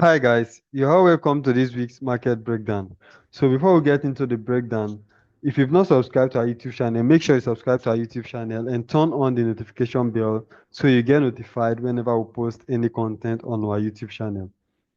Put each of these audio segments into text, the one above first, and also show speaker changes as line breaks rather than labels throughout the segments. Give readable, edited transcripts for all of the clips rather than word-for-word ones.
Hi guys, you're all welcome to this week's market breakdown. So before we get into the breakdown, if you've not subscribed to our YouTube channel, make sure you subscribe to our YouTube channel and turn on the notification bell so you get notified whenever we post any content on our YouTube channel.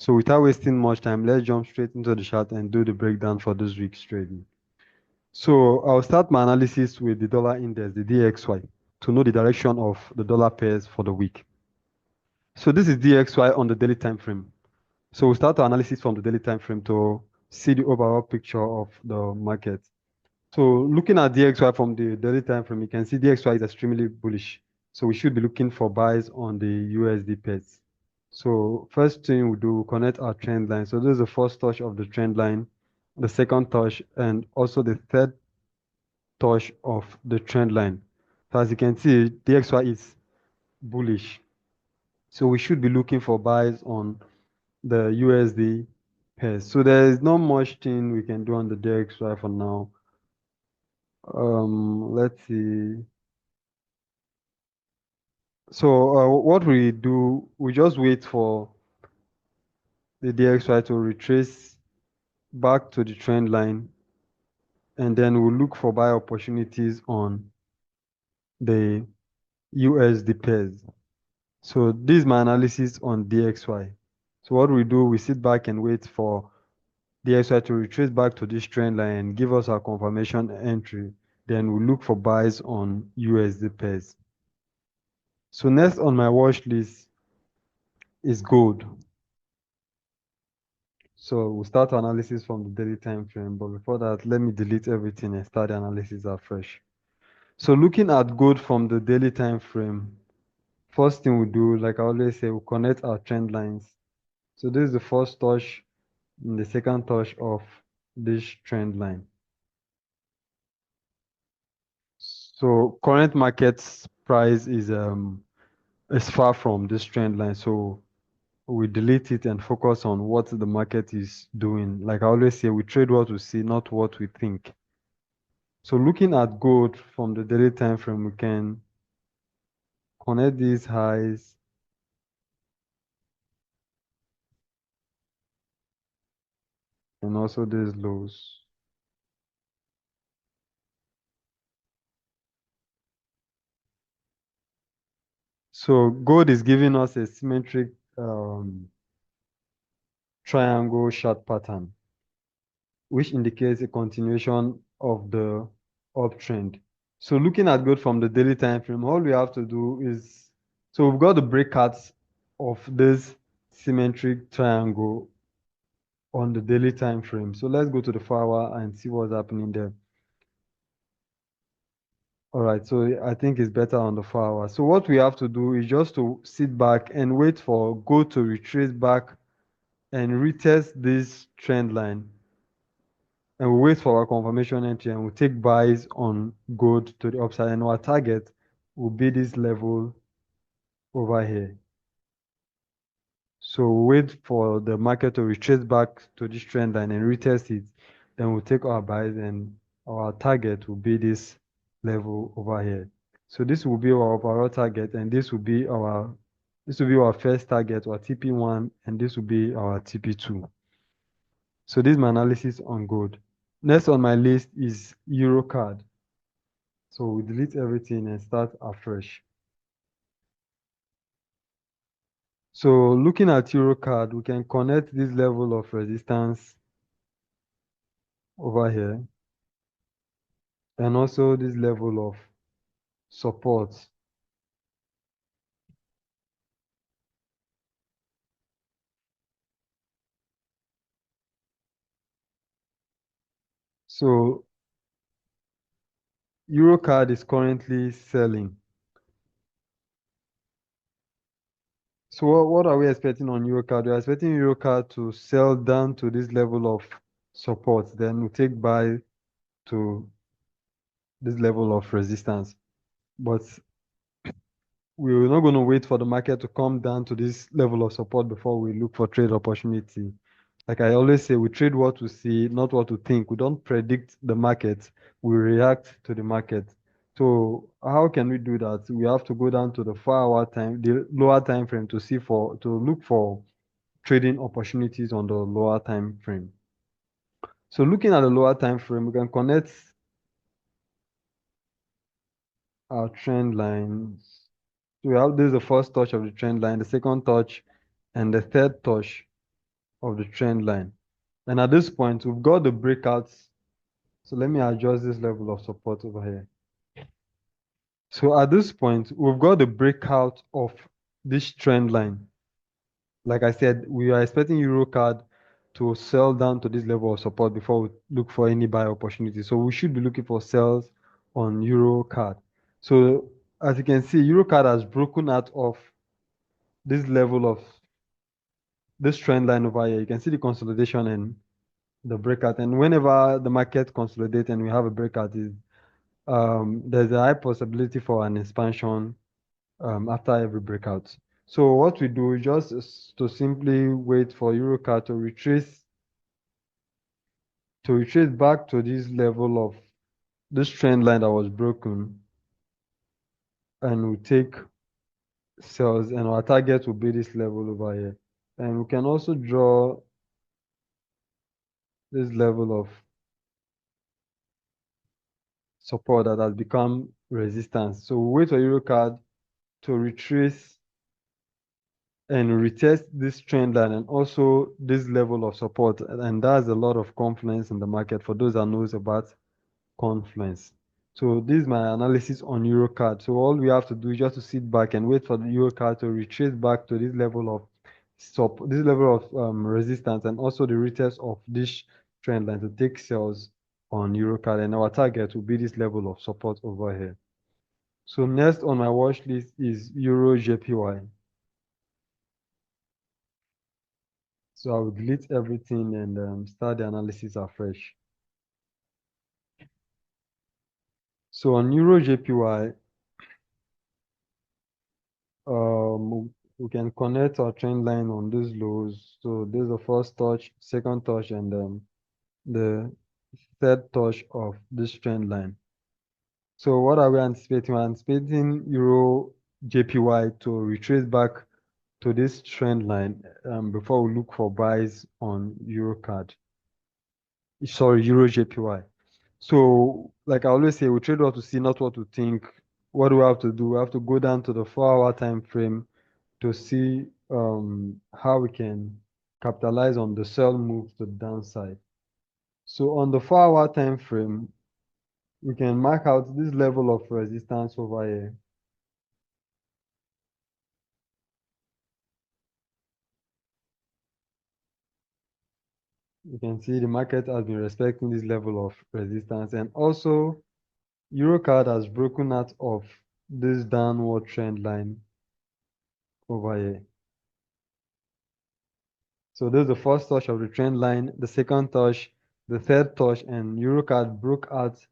So without wasting much time, let's jump straight into the chart and do the breakdown for this week's trading. So I'll start my analysis with the dollar index, the DXY, to know the direction of the dollar pairs for the week. So this is DXY on the daily time frame. So we'll start our analysis from the daily time frame to see the overall picture of the market. So looking at DXY from the daily time frame, you can see DXY is extremely bullish. So we should be looking for buys on the USD pairs. So first thing we do, we connect our trend line. So this is the first touch of the trend line, the second touch, and also the third touch of the trend line. So as you can see, DXY is bullish. So we should be looking for buys on the USD pairs. So there is not much thing we can do on the DXY for now. Let's see. So what we do, we just wait for the DXY to retrace back to the trend line, and then we'll look for buy opportunities on the USD pairs. So this is my analysis on DXY. So what we do, we sit back and wait for DXY to retrace back to this trend line and give us our confirmation entry. Then we look for buys on USD pairs. So next on my watch list is gold. So we'll start analysis from the daily time frame. But before that, let me delete everything and start the analysis afresh. So looking at gold from the daily time frame, first thing we do, like I always say, we connect our trend lines. So this is the first touch and the second touch of this trend line. So current market price is far from this trend line. So we delete it and focus on what the market is doing. Like I always say, we trade what we see, not what we think. So looking at gold from the daily time frame, we can connect these highs and also these lows. So gold is giving us a symmetric triangle chart pattern, which indicates a continuation of the uptrend. So looking at gold from the daily time frame, all we have to do is, so we've got the breakouts of this symmetric triangle on the daily time frame. So let's go to the 4 hour and see what's happening there. All right, so I think it's better on the 4 hour. So what we have to do is just to sit back and wait for gold to retrace back and retest this trend line. And we wait for our confirmation entry and we take buys on gold to the upside. And our target will be this level over here. So we wait for the market to retrace back to this trend line and retest it. Then we'll take our buys and our target will be this level over here. So this will be our overall target, and this will be our first target, our TP1, and this will be our TP2. So this is my analysis on gold. Next on my list is EURCAD. So we delete everything and start afresh. So looking at EURCAD, we can connect this level of resistance over here and also this level of support. So EURCAD is currently selling. So what are we expecting on EURCAD? We're expecting EURCAD to sell down to this level of support. Then we take buy to this level of resistance. But we're not going to wait for the market to come down to this level of support before we look for trade opportunity. Like I always say, we trade what we see, not what we think. We don't predict the market, we react to the market. So how can we do that? We have to go down to the 4 hour time, the lower time frame to look for trading opportunities on the lower time frame. So looking at the lower time frame, we can connect our trend lines. So we have this is the first touch of the trend line, the second touch, and the third touch of the trend line. And at this point, we've got the breakouts. So let me adjust this level of support over here. So at this point, we've got the breakout of this trend line. Like I said, we are expecting EURCAD to sell down to this level of support before we look for any buy opportunity. So we should be looking for sells on EURCAD. So as you can see, EURCAD has broken out of this level of this trend line over here. You can see the consolidation and the breakout. And whenever the market consolidates and we have a breakout, there's a high possibility for an expansion after every breakout. So what we do is just to simply wait for EURCAD to retrace back to this level of this trend line that was broken, and we take sells, and our target will be this level over here. And we can also draw this level of support that has become resistance. So we wait for EURCAD to retrace and retest this trend line and also this level of support. And that's a lot of confluence in the market for those that knows about confluence. So this is my analysis on EURCAD. So all we have to do is just to sit back and wait for the EURCAD to retrace back to this level of resistance, and also the retest of this trend line to take sales on EURCAD. And our target will be this level of support over here. So next on my watch list is EURJPY. So I will delete everything and start the analysis afresh. So on EURJPY, we can connect our trend line on these lows. So this is the first touch, second touch, and the third touch of this trend line. So what are we anticipating? We're anticipating EURJPY to retrace back to this trend line before we look for buys on EURCAD. Sorry, EURJPY. So, like I always say, we trade what to see, not what to think. What do we have to do? We have to go down to the 4-hour time frame to see how we can capitalize on the sell move to the downside. So on the 4-hour time frame, we can mark out this level of resistance over here. You can see the market has been respecting this level of resistance, and also EURCAD has broken out of this downward trend line over here. So this is the first touch of the trend line, the second touch, the third touch, and EURCAD broke out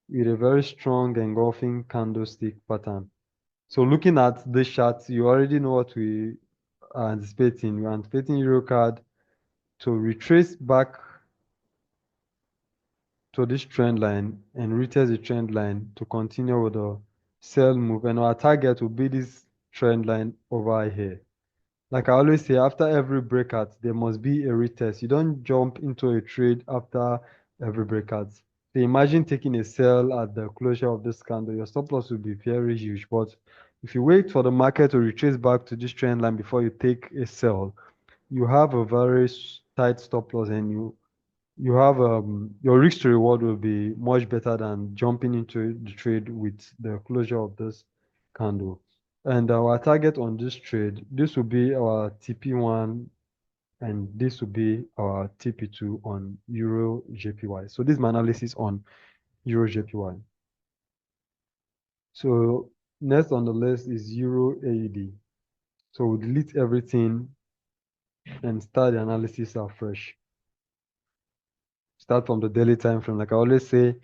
with a very strong engulfing candlestick pattern. So looking at this chart, you already know what we are anticipating. We're anticipating EURCAD to retrace back to this trend line and retest the trend line to continue with the sell move. And our target will be this trend line over here. Like I always say, after every breakout, there must be a retest. You don't jump into a trade after every breakout. So imagine taking a sell at the closure of this candle, your stop loss will be very huge. But if you wait for the market to retrace back to this trend line before you take a sell, you have a very tight stop loss, and you have your risk to reward will be much better than jumping into the trade with the closure of this candle. And our target on this trade, this will be our TP1 and this will be our TP2 on EURJPY. So this is my analysis on EURJPY. So next on the list is EURAUD. So we'll delete everything and start the analysis afresh. Start from the daily time frame. Like I always say,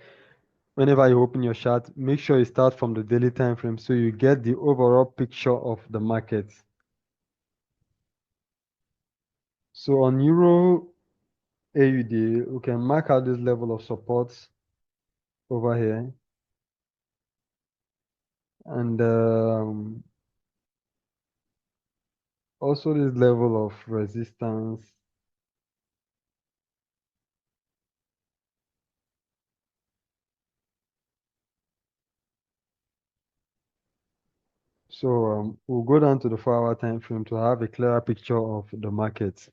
whenever you open your chart, make sure you start from the daily time frame so you get the overall picture of the market. So on EURAUD, we can mark out this level of support over here. And Also this level of resistance. So we'll go down to the 4-hour time frame to have a clearer picture of the market.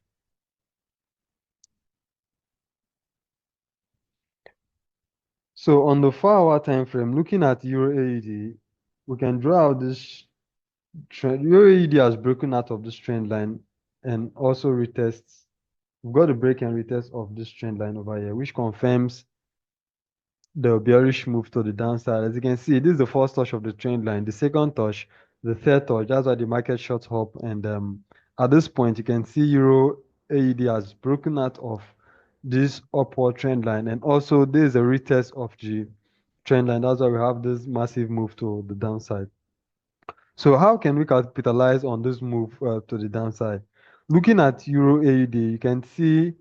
So on the 4-hour time frame, looking at Euro AUD, we can draw out this trend. Euro AUD has broken out of this trend line and also retests. We've got a break and retest of this trend line over here, which confirms the bearish move to the downside. As you can see, this is the first touch of the trend line, the second touch, the third touch. That's why the market shot up. And at this point, you can see Euro AUD has broken out of this upward trend line. And also, this is a retest of the trend line. That's why we have this massive move to the downside. So how can we capitalize on this move to the downside? Looking at Euro AUD, you can see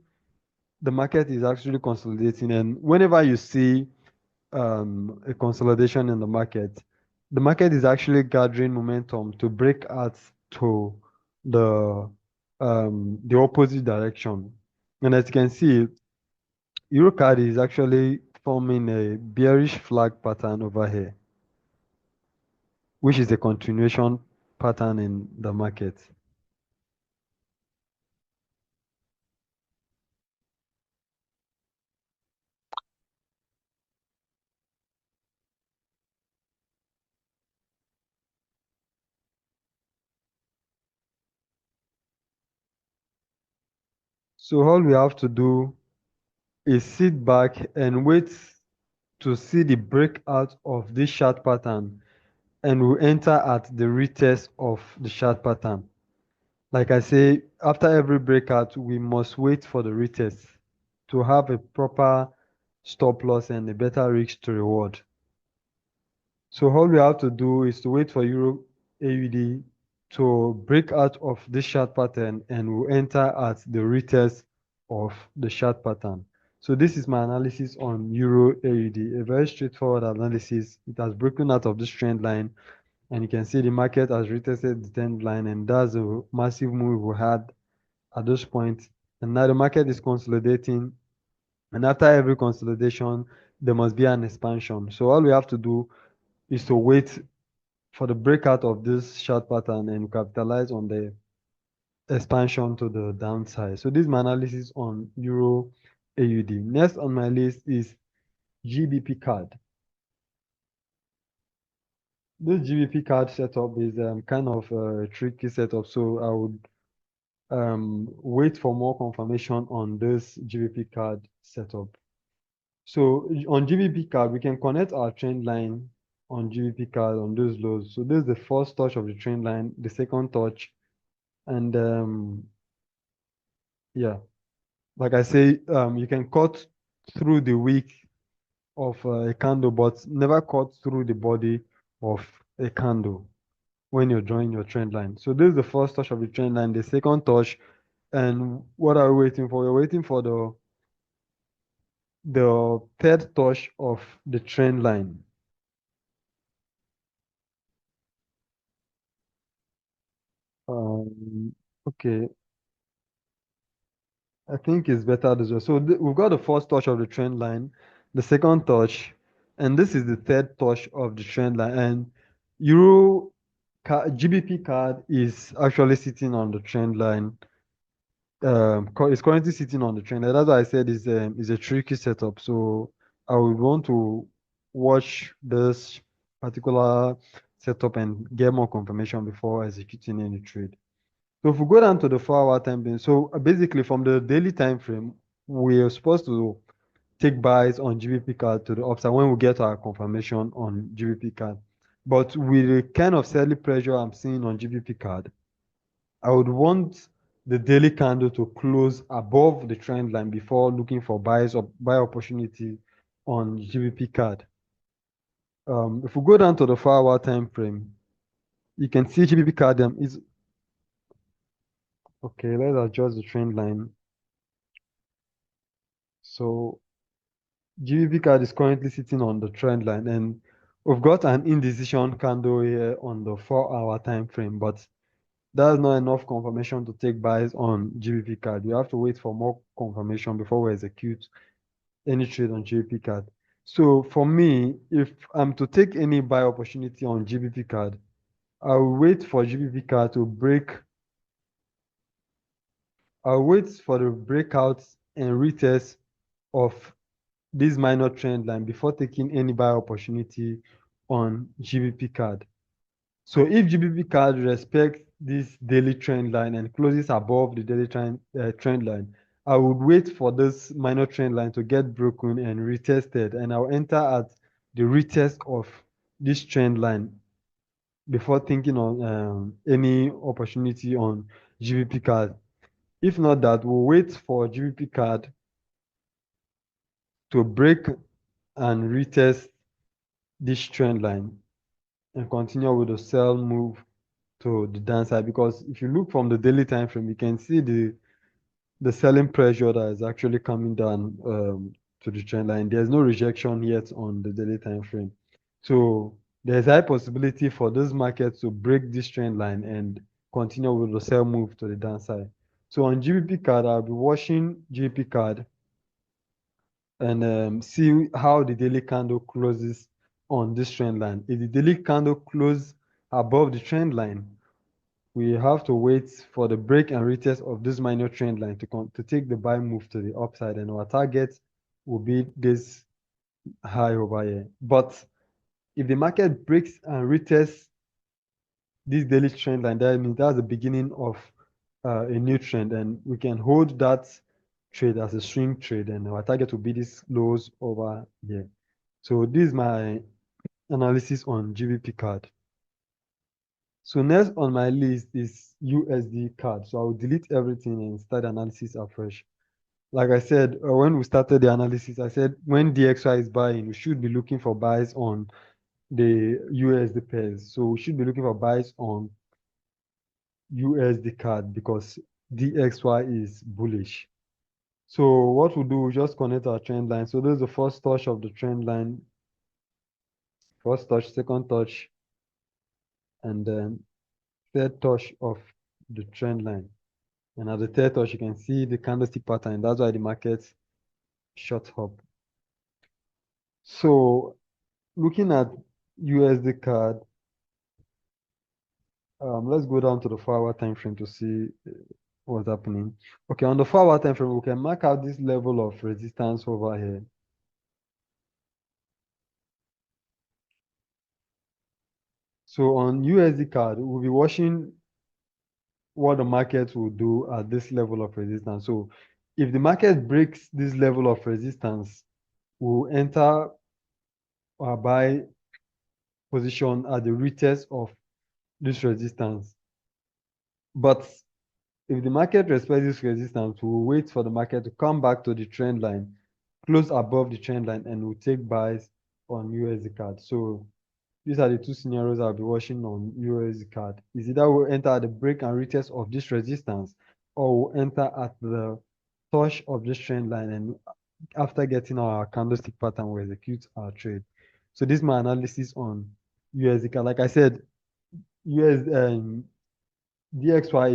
the market is actually consolidating. And whenever you see a consolidation in the market is actually gathering momentum to break out to the opposite direction. And as you can see, EURCAD is actually forming a bearish flag pattern over here, which is a continuation pattern in the market. So all we have to do is sit back and wait to see the breakout of this chart pattern, and we'll enter at the retest of the chart pattern. Like I say, after every breakout, we must wait for the retest to have a proper stop loss and a better risk to reward. So all we have to do is to wait for Euro AUD to break out of this chart pattern, and we'll enter at the retest of the chart pattern. So this is my analysis on Euro AUD, a very straightforward analysis. It has broken out of this trend line, and you can see the market has retested the trend line, and that's a massive move we had at this point. And now the market is consolidating, and after every consolidation, there must be an expansion. So all we have to do is to wait for the breakout of this short pattern and capitalize on the expansion to the downside. So this is my analysis on Euro AUD. Next on my list is GBPCAD. This GBPCAD setup is kind of a tricky setup, so I would wait for more confirmation on this GBPCAD setup. So on GBPCAD, we can connect our trend line on GBPCAD on those lows. So this is the first touch of the trend line, the second touch, and yeah, like I say, you can cut through the wick of a candle, but never cut through the body of a candle when you're drawing your trend line. So this is the first touch of the trend line, the second touch, and what are we waiting for? We're waiting for the third touch of the trend line. Okay, I think it's better this way. So we've got the first touch of the trend line, the second touch, and this is the third touch of the trend line. And Euro GBPCAD is actually sitting on the trend line. It's currently sitting on the trend line. That's why I said it's a tricky setup. So I would want to watch this particular setup and get more confirmation before executing any trade. So if we go down to the 4-hour time frame, so basically from the daily time frame, we are supposed to take buys on GBPCAD to the upside when we get our confirmation on GBPCAD. But with the kind of selling pressure I'm seeing on GBPCAD, I would want the daily candle to close above the trend line before looking for buys or buy opportunity on GBPCAD. If we go down to the 4-hour time frame, you can see GBPCAD is okay. Let's adjust the trend line. So GBPCAD is currently sitting on the trend line, and we've got an indecision candle here on the 4-hour time frame, but That's not enough confirmation to take buys on GBPCAD. You have to wait for more confirmation before we execute any trade on GBPCAD. So for me, if I'm to take any buy opportunity on GBPCAD, I'll wait for GBPCAD to break. I'll wait for the breakouts and retest of this minor trend line before taking any buy opportunity on GBPCAD. So if GBPCAD respects this daily trend line and closes above the daily trend line, I would wait for this minor trend line to get broken and retested, and I'll enter at the retest of this trend line before thinking on any opportunity on GBPCAD. If not that, we'll wait for GBPCAD to break and retest this trend line and continue with the sell move to the downside, because if you look from the daily time frame, you can see the selling pressure that is actually coming down to the trend line. There's no rejection yet on the daily time frame, so there's high possibility for this market to break this trend line and continue with the sell move to the downside. So on GBPCAD, I'll be watching GBPCAD and see how the daily candle closes on this trend line. If the daily candle closes above the trend line, we have to wait for the break and retest of this minor trend line to take the buy move to the upside, and our target will be this high over here. But if the market breaks and retests this daily trend line, that means that's the beginning of a new trend, and we can hold that trade as a swing trade, and our target will be this lows over here. So this is my analysis on GBPCAD. So next on my list is USD-CAD. So I will delete everything and start analysis afresh. Like I said, when we started the analysis, I said when DXY is buying, we should be looking for buys on the USD pairs. So we should be looking for buys on USD-CAD because DXY is bullish. So what we'll do, we just connect our trend line. So this is the first touch of the trend line. First touch, second touch, and then third touch of the trend line. And at the third touch, you can see the candlestick pattern. That's why the market shot up. So looking at USD-CAD, let's go down to the 4-hour time frame to see what's happening. Okay, on the 4-hour time frame, we can mark out this level of resistance over here. So on USD-CAD, we'll be watching what the market will do at this level of resistance. So if the market breaks this level of resistance, we'll enter our buy position at the retest of this resistance. But if the market respects this resistance, we'll wait for the market to come back to the trend line, close above the trend line, and we'll take buys on USD-CAD. So these are the two scenarios I'll be watching on USD-CAD. Is either we'll enter at the break and retest of this resistance, or we'll enter at the touch of this trend line, and after getting our candlestick pattern, we'll execute our trade. So this is my analysis on USD-CAD. Like I said, DXY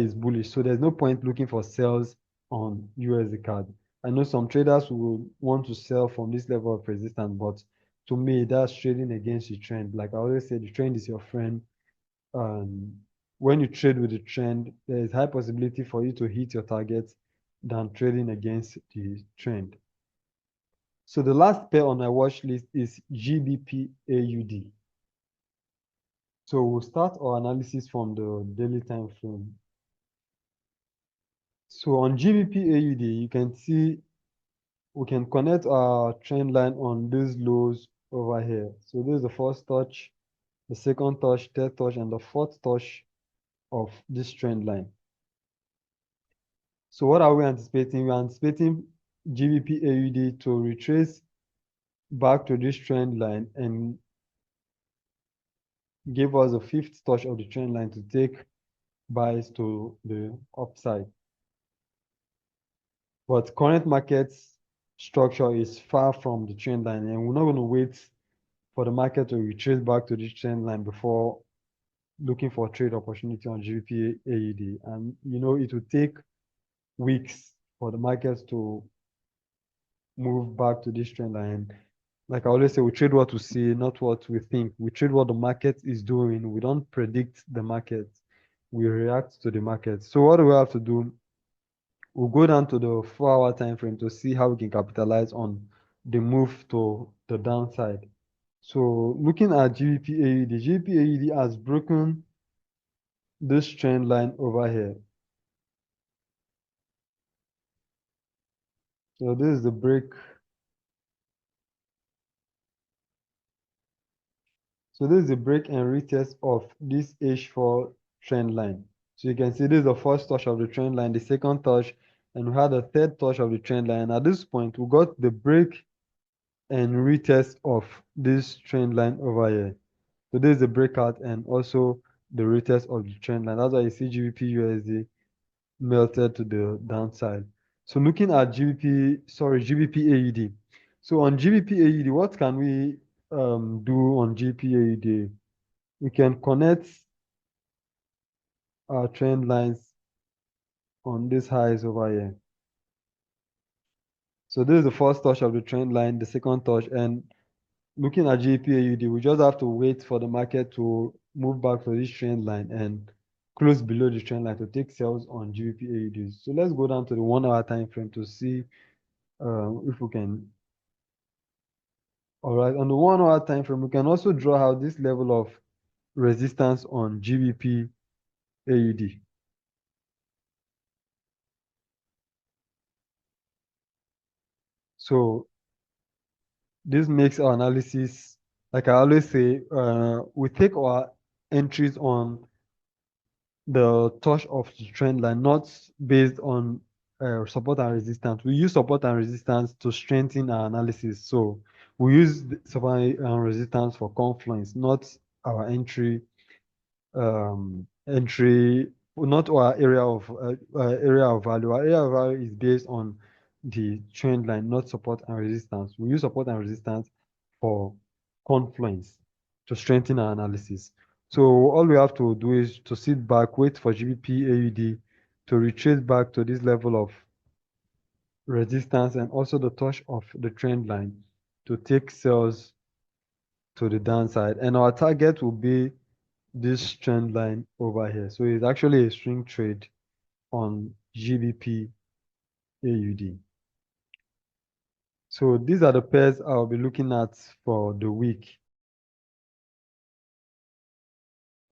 is bullish, so there's no point looking for sales on USD-CAD. I know some traders will want to sell from this level of resistance, but to me, that's trading against the trend. Like I always say, the trend is your friend. When you trade with the trend, there is high possibility for you to hit your target than trading against the trend. So the last pair on my watch list is GBPAUD. So we'll start our analysis from the daily time frame. So on GBPAUD, you can see we can connect our trend line on these lows over here. So this is the first touch, the second touch, third touch, and the fourth touch of this trend line. So what are we anticipating? We're anticipating GBPAUD to retrace back to this trend line and give us a fifth touch of the trend line to take buys to the upside. But current market structure is far from the trend line, and we're not going to wait for the market to retrace back to this trend line before looking for trade opportunity on GBP AUD. And it will take weeks for the markets to move back to this trend line. Like I always say, we trade what we see, not what we think. We trade what the market is doing. We don't predict the market. We react to the market. So what do we have to do? We'll go down to the 4-hour time frame to see how we can capitalize on the move to the downside. So looking at GBPAUD, GBPAUD has broken this trend line over here. So this is the break. So this is the break and retest of this H4 trend line. So you can see this is the first touch of the trend line, the second touch, and we had a third touch of the trend line. At this point, we got the break and retest of this trend line over here. So this is the breakout and also the retest of the trend line. That's why you see GBP USD melted to the downside. So looking at GBP AUD. So on GBP AUD, what can we do on GBP AUD? We can connect our trend lines on these highs over here. So this is the first touch of the trend line, the second touch, and looking at GBP/AUD, we just have to wait for the market to move back to this trend line and close below the trend line to take sales on GBP/AUD. So let's go down to the 1-hour time frame to see if we can. All right, on the 1-hour time frame, we can also draw out this level of resistance on GBP/AUD. So this makes our analysis, like I always say, we take our entries on the touch of the trend line, not based on support and resistance. We use support and resistance to strengthen our analysis. So we use support and resistance for confluence, not our entry, not our area of value. Our area of value is based on the trend line, not support and resistance. We use support and resistance for confluence to strengthen our analysis. So all we have to do is to sit back, wait for GBP/AUD to retrace back to this level of resistance and also the touch of the trend line to take sales to the downside. And our target will be this trend line over here. So it's actually a swing trade on GBP/AUD. So these are the pairs I'll be looking at for the week.